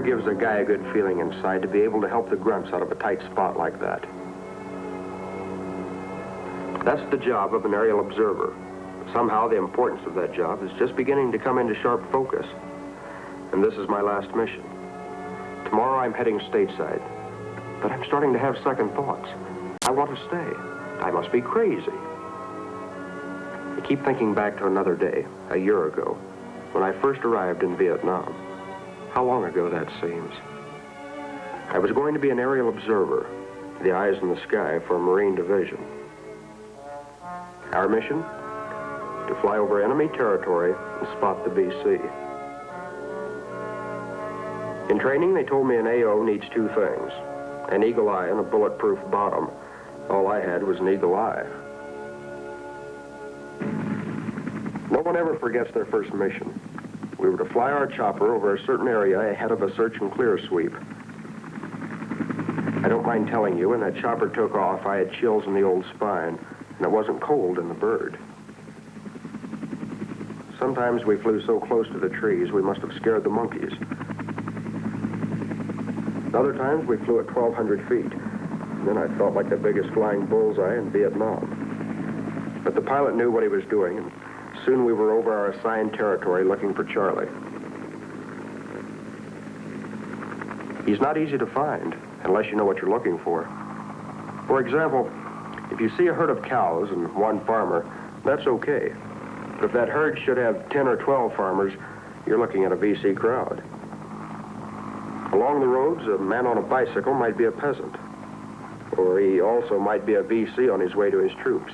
Sure gives a guy a good feeling inside to be able to help the grunts out of a tight spot like that. That's the job of an aerial observer. Somehow the importance of that job is just beginning to come into sharp focus. And this is my last mission. Tomorrow I'm heading stateside. But I'm starting to have second thoughts. I want to stay. I must be crazy. I keep thinking back to another day, a year ago, when I first arrived in Vietnam. How long ago that seems. I was going to be an aerial observer, the eyes in the sky for a Marine division. Our mission? To fly over enemy territory and spot the VC. In training, they told me an AO needs two things, an eagle eye and a bulletproof bottom. All I had was an eagle eye. No one ever forgets their first mission. We were to fly our chopper over a certain area ahead of a search and clear sweep. I don't mind telling you, when that chopper took off, I had chills in the old spine, and it wasn't cold in the bird. Sometimes we flew so close to the trees, we must have scared the monkeys. Other times we flew at 1,200 feet. And then I felt like the biggest flying bullseye in Vietnam. But the pilot knew what he was doing, and soon we were over our assigned territory looking for Charlie. He's not easy to find, unless you know what you're looking for. For example, if you see a herd of cows and one farmer, that's okay. But if that herd should have 10 or 12 farmers, you're looking at a VC crowd. Along the roads, a man on a bicycle might be a peasant. Or he also might be a VC on his way to his troops.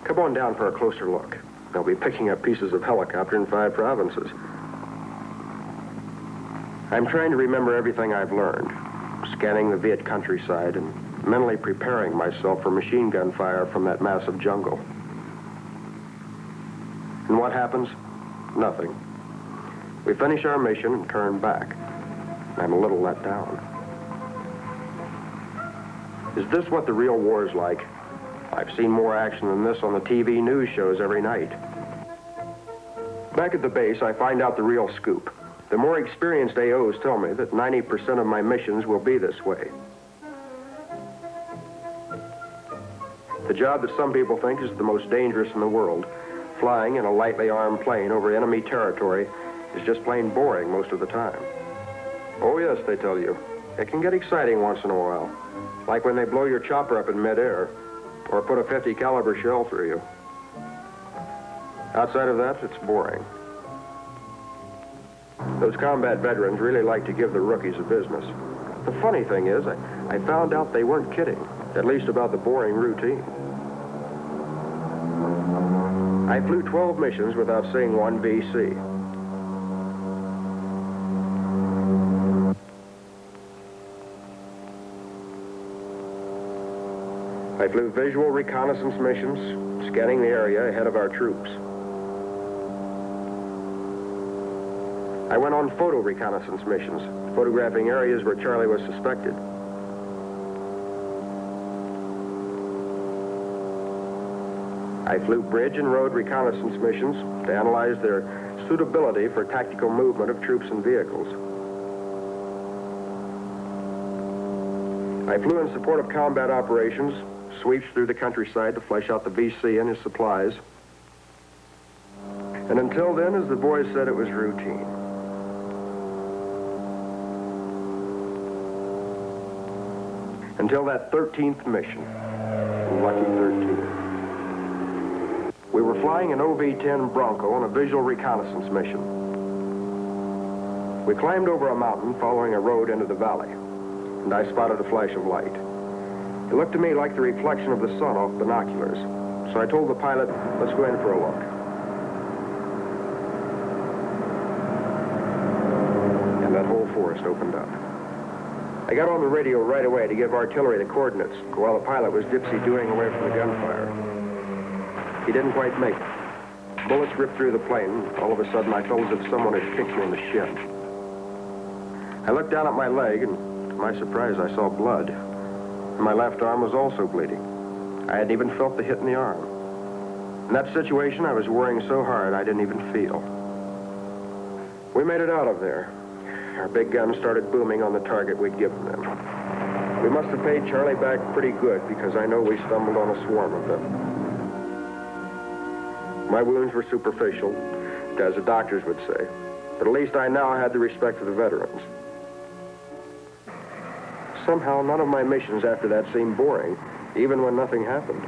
Come on down for a closer look. They'll be picking up pieces of helicopter in 5 provinces. I'm trying to remember everything I've learned, scanning the Viet countryside and mentally preparing myself for machine gun fire from that massive jungle. And what happens? Nothing. We finish our mission and turn back. I'm a little let down. Is this what the real war is like? I've seen more action than this on the TV news shows every night. Back at the base, I find out the real scoop. The more experienced AOs tell me that 90% of my missions will be this way. The job that some people think is the most dangerous in the world, flying in a lightly armed plane over enemy territory, is just plain boring most of the time. Oh yes, they tell you. It can get exciting once in a while, like when they blow your chopper up in midair, or put a 50 caliber shell through you. Outside of that, it's boring. Those combat veterans really like to give the rookies a business. The funny thing is, I found out they weren't kidding, at least about the boring routine. I flew 12 missions without seeing one VC. I flew visual reconnaissance missions, scanning the area ahead of our troops. I went on photo reconnaissance missions, photographing areas where Charlie was suspected. I flew bridge and road reconnaissance missions to analyze their suitability for tactical movement of troops and vehicles. I flew in support of combat operations, sweeps through the countryside to flesh out the VC and his supplies. And until then, as the boys said, it was routine. Until that 13th mission, Lucky 13. We were flying an OV-10 Bronco on a visual reconnaissance mission. We climbed over a mountain following a road into the valley, and I spotted a flash of light. It looked to me like the reflection of the sun off binoculars, so I told the pilot, let's go in for a look. And that whole forest opened up. I got on the radio right away to give artillery the coordinates while the pilot was dipsy-doing away from the gunfire. He didn't quite make it. Bullets ripped through the plane. All of a sudden, I felt as if someone had kicked me in the shin. I looked down at my leg, and to my surprise, I saw blood. And my left arm was also bleeding. I hadn't even felt the hit in the arm. In that situation, I was worrying so hard I didn't even feel. We made it out of there. our big guns started booming on the target we'd given them. We must have paid Charlie back pretty good because I know we stumbled on a swarm of them. My wounds were superficial, as the doctors would say, but at least I now had the respect of the veterans. Somehow, none of my missions after that seemed boring, even when nothing happened.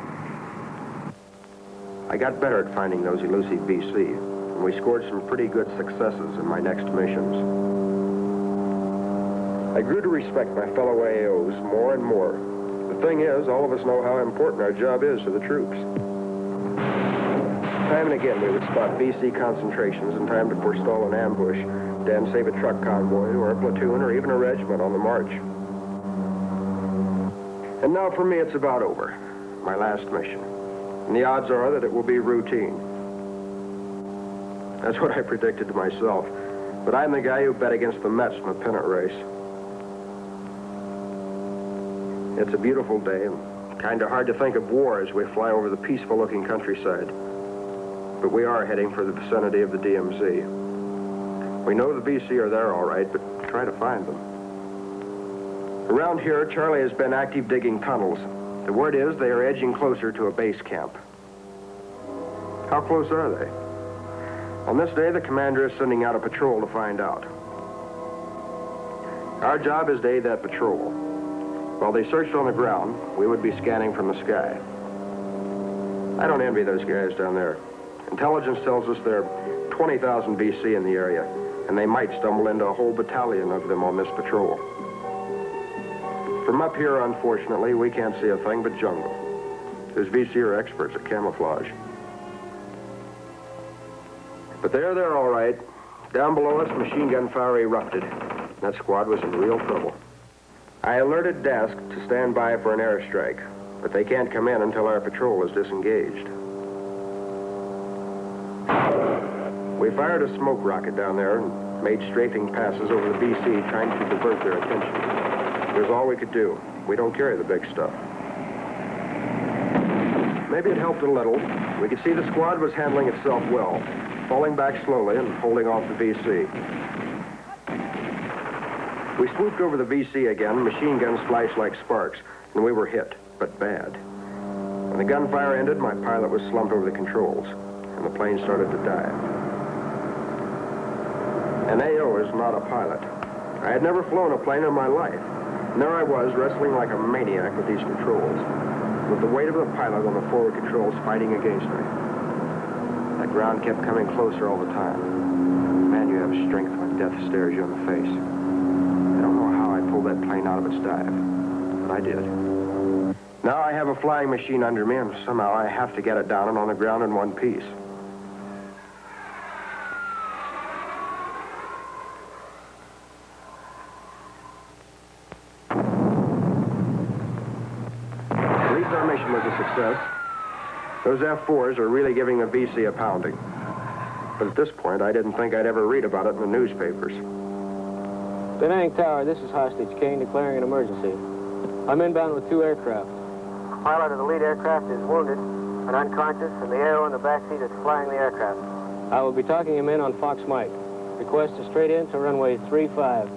I got better at finding those elusive VC, and we scored some pretty good successes in my next missions. I grew to respect my fellow AOs more and more. The thing is, all of us know how important our job is to the troops. Time and again, we would spot VC concentrations in time to forestall an ambush, then save a truck convoy, or a platoon, or even a regiment on the march. And now for me, it's about over. My last mission. And the odds are that it will be routine. That's what I predicted to myself. But I'm the guy who bet against the Mets in the pennant race. It's a beautiful day, and kind of hard to think of war as we fly over the peaceful-looking countryside. But we are heading for the vicinity of the DMZ. We know the VC are there all right, but try to find them. Around here, Charlie has been active digging tunnels. The word is they are edging closer to a base camp. How close are they? On this day, the commander is sending out a patrol to find out. Our job is to aid that patrol. While they searched on the ground, we would be scanning from the sky. I don't envy those guys down there. Intelligence tells us there are 20,000 VC in the area, and they might stumble into a whole battalion of them on this patrol. From up here, unfortunately, we can't see a thing but jungle. Those VC are experts at camouflage. But they're there all right. Down below us, machine gun fire erupted. That squad was in real trouble. I alerted Dask to stand by for an airstrike, but they can't come in until our patrol is disengaged. We fired a smoke rocket down there and made strafing passes over the VC, trying to divert their attention. It was all we could do. We don't carry the big stuff. Maybe it helped a little. We could see the squad was handling itself well, falling back slowly and holding off the VC. We swooped over the VC again, machine guns flashed like sparks, and we were hit, but bad. When the gunfire ended, my pilot was slumped over the controls, and the plane started to dive. An AO is not a pilot. I had never flown a plane in my life. And there I was, wrestling like a maniac with these controls, with the weight of the pilot on the forward controls fighting against me. That ground kept coming closer all the time. Man, you have strength when death stares you in the face. I don't know how I pulled that plane out of its dive, but I did. Now I have a flying machine under me, and somehow I have to get it down and on the ground in one piece. Was a success. Those F-4s are really giving the VC a pounding. But at this point, I didn't think I'd ever read about it in the newspapers. Da Nang Tower, this is Hostage Kane declaring an emergency. I'm inbound with 2 aircraft. The pilot of the lead aircraft is wounded and unconscious, and the AO in the backseat is flying the aircraft. I will be talking him in on Fox Mike. Request a straight in to runway 35.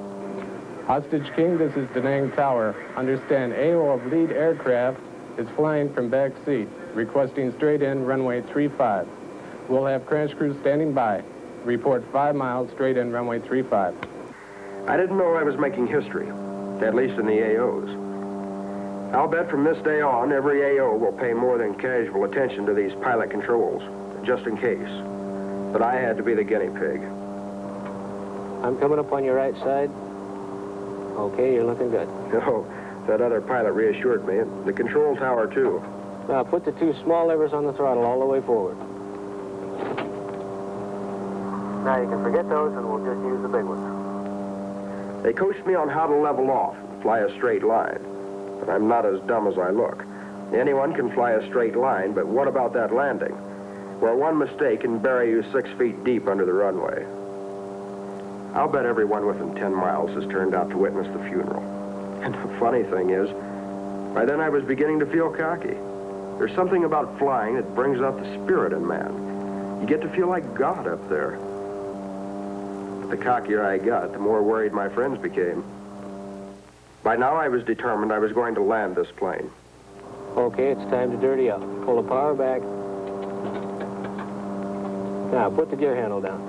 Hostage King, this is Da Nang Tower. Understand AO of lead aircraft is flying from back seat, requesting straight in runway 35. We'll have crash crew standing by. Report 5 miles straight in runway 35. I didn't know I was making history, at least in the AOs. I'll bet from this day on, every AO will pay more than casual attention to these pilot controls, just in case. But I had to be the guinea pig. I'm coming up on your right side. Okay, you're looking good. No. That other pilot reassured me, and the control tower, too. Now, put the 2 small levers on the throttle all the way forward. Now, you can forget those, and we'll just use the big ones. They coached me on how to level off and fly a straight line. But I'm not as dumb as I look. Anyone can fly a straight line, but what about that landing, where one mistake can bury you 6 feet deep under the runway? I'll bet everyone within 10 miles has turned out to witness the funeral. And the funny thing is, by then I was beginning to feel cocky. There's something about flying that brings out the spirit in man. You get to feel like God up there. But the cockier I got, the more worried my friends became. By now, I was determined I was going to land this plane. Okay, it's time to dirty up. Pull the power back. Now, put the gear handle down.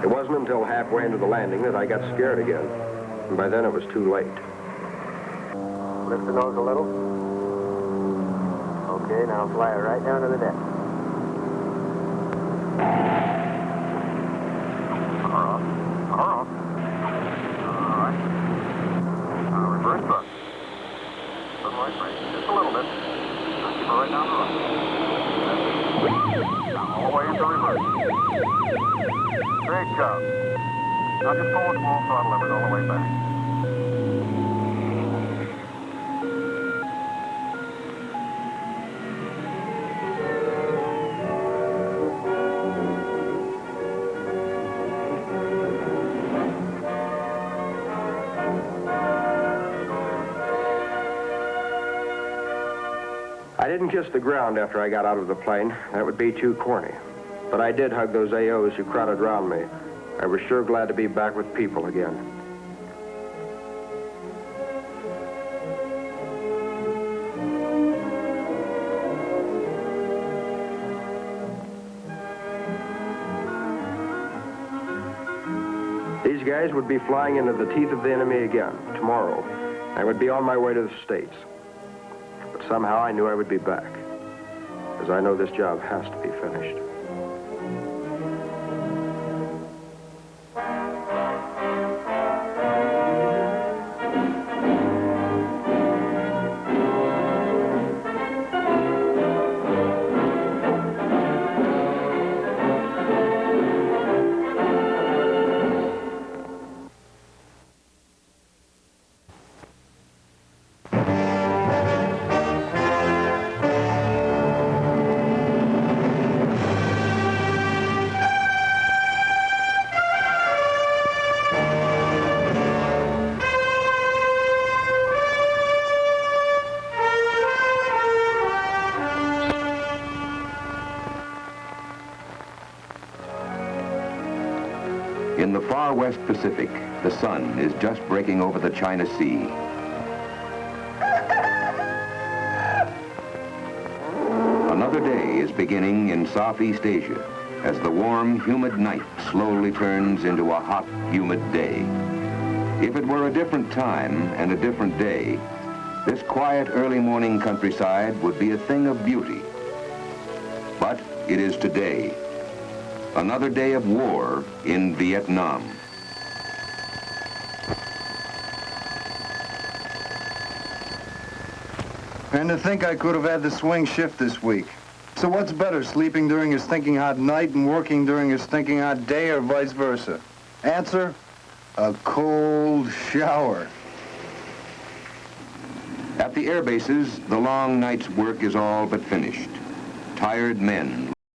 It wasn't until halfway into the landing that I got scared again. And by then, it was too late. Lift the nose a little. Okay, now fly it right down to the deck. All right. Reverse thrust. Sunlight brake. Just a little bit. Just keep it right down the run. Now all the way into reverse. Great job. Now just pull the small throttle lever all the way back. I didn't kiss the ground after I got out of the plane. That would be too corny. But I did hug those AOs who crowded around me. I was sure glad to be back with people again. These guys would be flying into the teeth of the enemy again tomorrow. I would be on my way to the States. But somehow I knew I would be back, because I know this job has to be finished. In the far west Pacific, the sun is just breaking over the China Sea. Another day is beginning in Southeast Asia as the warm, humid night slowly turns into a hot, humid day. If it were a different time and a different day, this quiet early morning countryside would be a thing of beauty. But it is today. Another day of war in Vietnam. And to think I could have had the swing shift this week. So what's better, sleeping during a stinking hot night and working during a stinking hot day, or vice versa? Answer, a cold shower. At the air bases, the long night's work is all but finished. Tired men